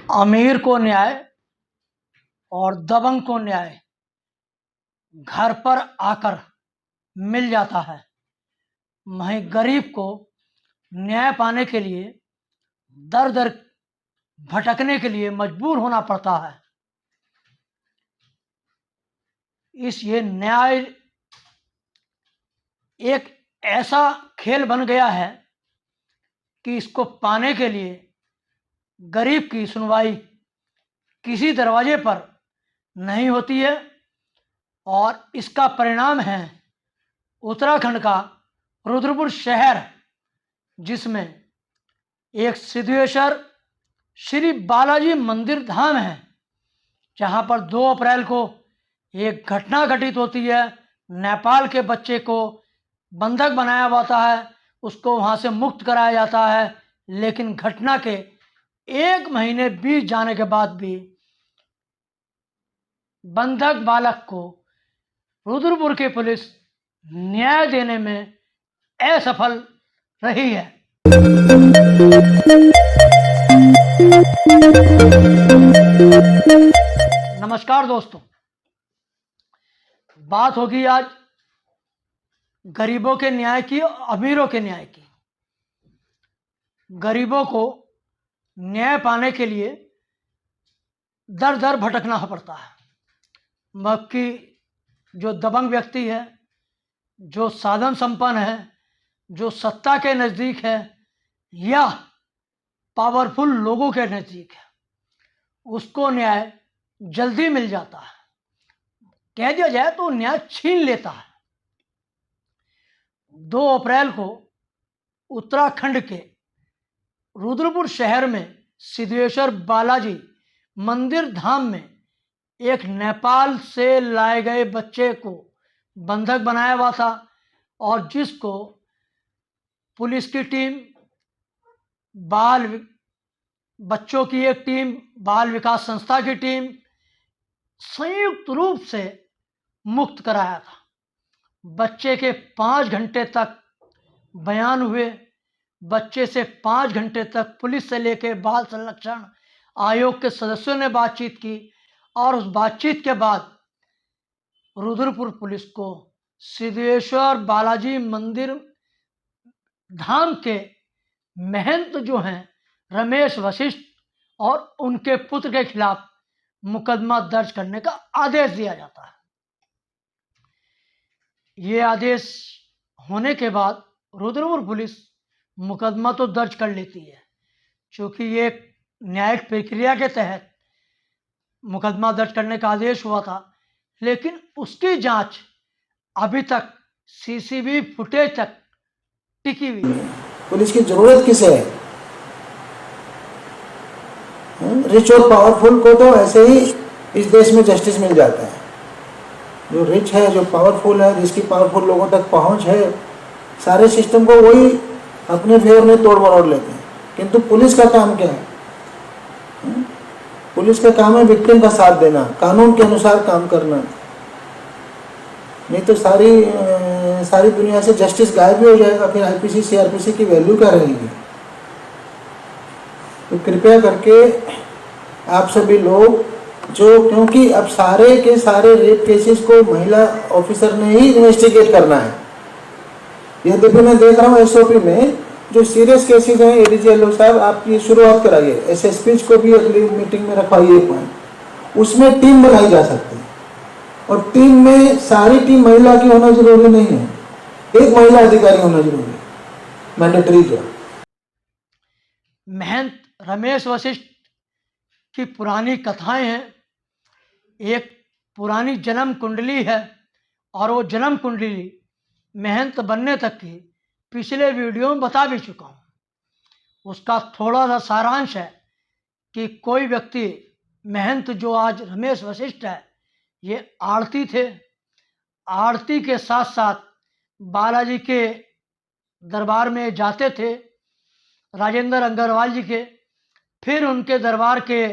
अमीर को न्याय और दबंग को न्याय घर पर आकर मिल जाता है, वहीं गरीब को न्याय पाने के लिए दर दर भटकने के लिए मजबूर होना पड़ता है। ये न्याय एक ऐसा खेल बन गया है कि इसको पाने के लिए गरीब की सुनवाई किसी दरवाजे पर नहीं होती है और इसका परिणाम है उत्तराखंड का रुद्रपुर शहर, जिसमें एक सिद्धेश्वर श्री बालाजी मंदिर धाम है, जहां पर 2 अप्रैल को एक घटना घटित होती है। नेपाल के बच्चे को बंधक बनाया जाता है, उसको वहां से मुक्त कराया जाता है, लेकिन घटना के 1 महीने बीत जाने के बाद भी बंधक बालक को रुद्रपुर की पुलिस न्याय देने में असफल रही है। नमस्कार दोस्तों, बात होगी आज गरीबों के न्याय की और अमीरों के न्याय की। गरीबों को न्याय पाने के लिए दर दर भटकना पड़ता है, मक्की जो दबंग व्यक्ति है, जो साधन संपन्न है, जो सत्ता के नज़दीक है या पावरफुल लोगों के नज़दीक है, उसको न्याय जल्दी मिल जाता है। कह दिया जाए तो न्याय छीन लेता है। 2 अप्रैल को उत्तराखंड के रुद्रपुर शहर में सिद्धेश्वर बालाजी मंदिर धाम में एक नेपाल से लाए गए बच्चे को बंधक बनाया हुआ था और जिसको पुलिस की टीम, बच्चों की एक टीम, बाल विकास संस्था की टीम संयुक्त रूप से मुक्त कराया था। बच्चे के 5 घंटे तक बयान हुए, बच्चे से 5 घंटे तक पुलिस से लेकर बाल संरक्षण आयोग के सदस्यों ने बातचीत की और उस बातचीत के बाद रुद्रपुर पुलिस को सिद्धेश्वर बालाजी मंदिर धाम के महंत जो हैं रमेश वशिष्ठ और उनके पुत्र के खिलाफ मुकदमा दर्ज करने का आदेश दिया जाता है। ये आदेश होने के बाद रुद्रपुर पुलिस मुकदमा तो दर्ज कर लेती है, क्योंकि ये न्यायिक प्रक्रिया के तहत मुकदमा दर्ज करने का आदेश हुआ था, लेकिन उसकी जांच अभी तक सीसीटीवी फुटेज तक टिकी हुई है। पुलिस की जरूरत किसे है? रिच और पावरफुल को तो ऐसे ही इस देश में जस्टिस मिल जाता है। जो रिच है, जो पावरफुल है, जिसकी पावरफुल लोगों तक पहुंच है, सारे सिस्टम को वही अपने फेवर में तोड़ मरोड़ लेते हैं। किंतु पुलिस का काम क्या है? पुलिस का काम है विक्टिम का साथ देना, कानून के अनुसार काम करना। नहीं तो सारी दुनिया से जस्टिस गायब भी हो जाएगा, फिर आईपीसी सीआरपीसी की वैल्यू क्या रहेगी? तो कृपया करके आप सभी लोग क्योंकि अब सारे के सारे रेप केसेस को महिला ऑफिसर ने ही इन्वेस्टिगेट करना है। यद्यपि मैं देख रहा हूँ एसओपी में जो सीरियस केसेस हैं, एडीजी एलओ साहब आप ये शुरुआत कराइए, एसएसपी को भी अगली मीटिंग में रखवाइए पॉइंट। उसमें टीम बनाई जा सकती है और टीम में सारी टीम महिला की होना जरूरी नहीं है, एक महिला अधिकारी होना जरूरी है, मैंडेटरी जो। महंत रमेश वशिष्ठ की पुरानी कथाएं हैं, एक पुरानी जन्म कुंडली है और वो जन्म कुंडली महंत बनने तक की पिछले वीडियो में बता भी चुका हूँ। उसका थोड़ा सा सारांश है कि कोई व्यक्ति महंत जो आज रमेश वशिष्ठ है, ये आरती थे। आरती के साथ साथ बालाजी के दरबार में जाते थे, राजेंद्र अग्रवाल जी के, फिर उनके दरबार के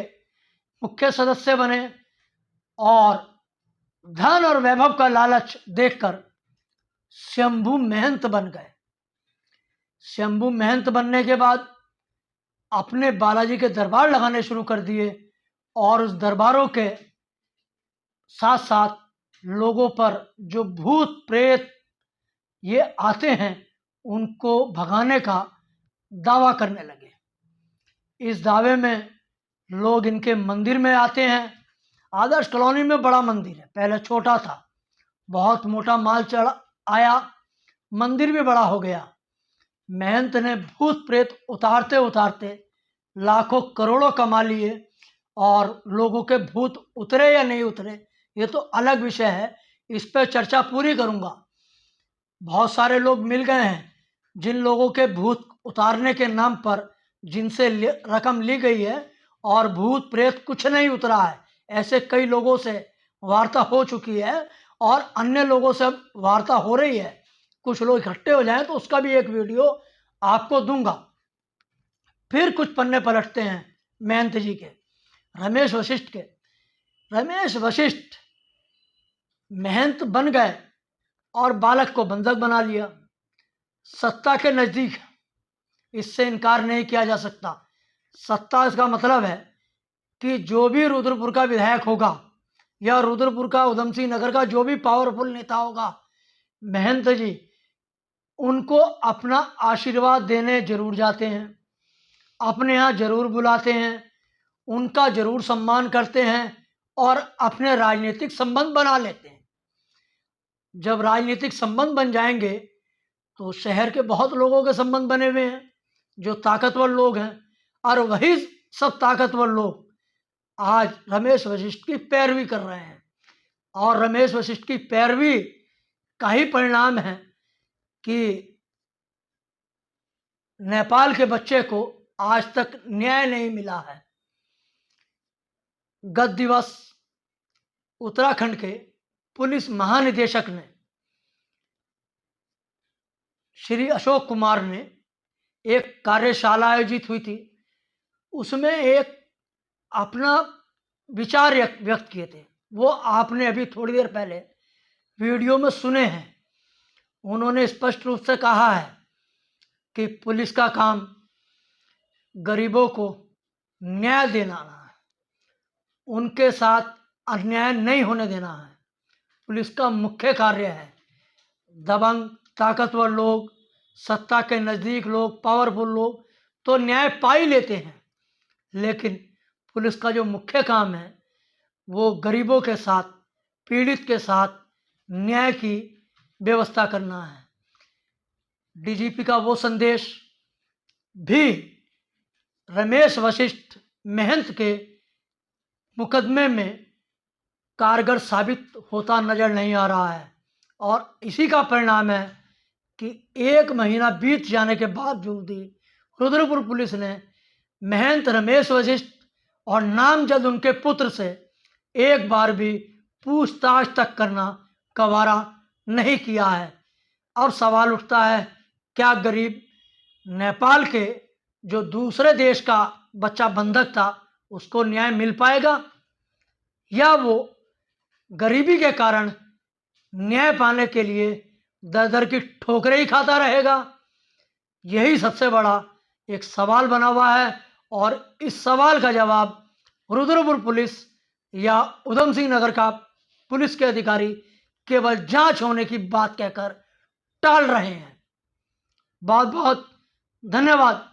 मुख्य सदस्य बने और धन और वैभव का लालच देखकर शंभू महंत बन गए। शंभू महंत बनने के बाद अपने बालाजी के दरबार लगाने शुरू कर दिए और उस दरबारों के साथ साथ लोगों पर जो भूत प्रेत ये आते हैं उनको भगाने का दावा करने लगे। इस दावे में लोग इनके मंदिर में आते हैं। आदर्श कॉलोनी में बड़ा मंदिर है, पहले छोटा था, बहुत मोटा माल चढ़ आया, मंदिर भी बड़ा हो गया। महंत ने भूत प्रेत उतारते उतारते लाखों करोड़ों कमा लिए और लोगों के भूत उतरे या नहीं उतरे ये तो अलग विषय है, इस पर चर्चा पूरी करूंगा। बहुत सारे लोग मिल गए हैं जिन लोगों के भूत उतारने के नाम पर जिनसे रकम ली गई है और भूत प्रेत कुछ नहीं उतरा है। ऐसे कई लोगों से वार्ता हो चुकी है और अन्य लोगों से वार्ता हो रही है। कुछ लोग इकट्ठे हो जाएं तो उसका भी एक वीडियो आपको दूंगा। फिर कुछ पन्ने पलटते हैं महंत जी के, रमेश वशिष्ठ के। रमेश वशिष्ठ महंत बन गए और बालक को बंधक बना लिया। सत्ता के नजदीक, इससे इनकार नहीं किया जा सकता। सत्ता इसका मतलब है कि जो भी रुद्रपुर का विधायक होगा या रुद्रपुर का उधम सिंह नगर का जो भी पावरफुल नेता होगा, महंत जी उनको अपना आशीर्वाद देने जरूर जाते हैं, अपने यहाँ जरूर बुलाते हैं, उनका जरूर सम्मान करते हैं और अपने राजनीतिक संबंध बना लेते हैं। जब राजनीतिक संबंध बन जाएंगे तो शहर के बहुत लोगों के संबंध बने हुए हैं जो ताकतवर लोग हैं, और वही सब ताकतवर लोग आज रमेश वशिष्ठ की पैरवी कर रहे हैं। और रमेश वशिष्ठ की पैरवी का ही परिणाम है कि नेपाल के बच्चे को आज तक न्याय नहीं मिला है। गत दिवस उत्तराखंड के पुलिस महानिदेशक ने, श्री अशोक कुमार ने, एक कार्यशाला आयोजित हुई थी, उसमें एक अपना विचार व्यक्त किए थे। वो आपने अभी थोड़ी देर पहले वीडियो में सुने हैं। उन्होंने स्पष्ट रूप से कहा है कि पुलिस का काम गरीबों को न्याय दिलाना है, उनके साथ अन्याय नहीं होने देना है। पुलिस का मुख्य कार्य है। दबंग ताकतवर लोग, सत्ता के नज़दीक लोग, पावरफुल लोग तो न्याय पा ही लेते हैं, लेकिन पुलिस का जो मुख्य काम है वो गरीबों के साथ, पीड़ित के साथ न्याय की व्यवस्था करना है। डीजीपी का वो संदेश भी रमेश वशिष्ठ महंत के मुकदमे में कारगर साबित होता नजर नहीं आ रहा है। और इसी का परिणाम है कि 1 महीना बीत जाने के बावजूद ही रुद्रपुर पुलिस ने महंत रमेश वशिष्ठ और नामजद उनके पुत्र से एक बार भी पूछताछ तक करना गवारा नहीं किया है। और सवाल उठता है, क्या गरीब नेपाल के जो दूसरे देश का बच्चा बंधक था उसको न्याय मिल पाएगा, या वो गरीबी के कारण न्याय पाने के लिए दर दर की ठोकरें ही खाता रहेगा? यही सबसे बड़ा एक सवाल बना हुआ है। और इस सवाल का जवाब रुद्रपुर पुलिस या उधम सिंह नगर का पुलिस के अधिकारी केवल जांच होने की बात कहकर टाल रहे हैं। बहुत बहुत धन्यवाद।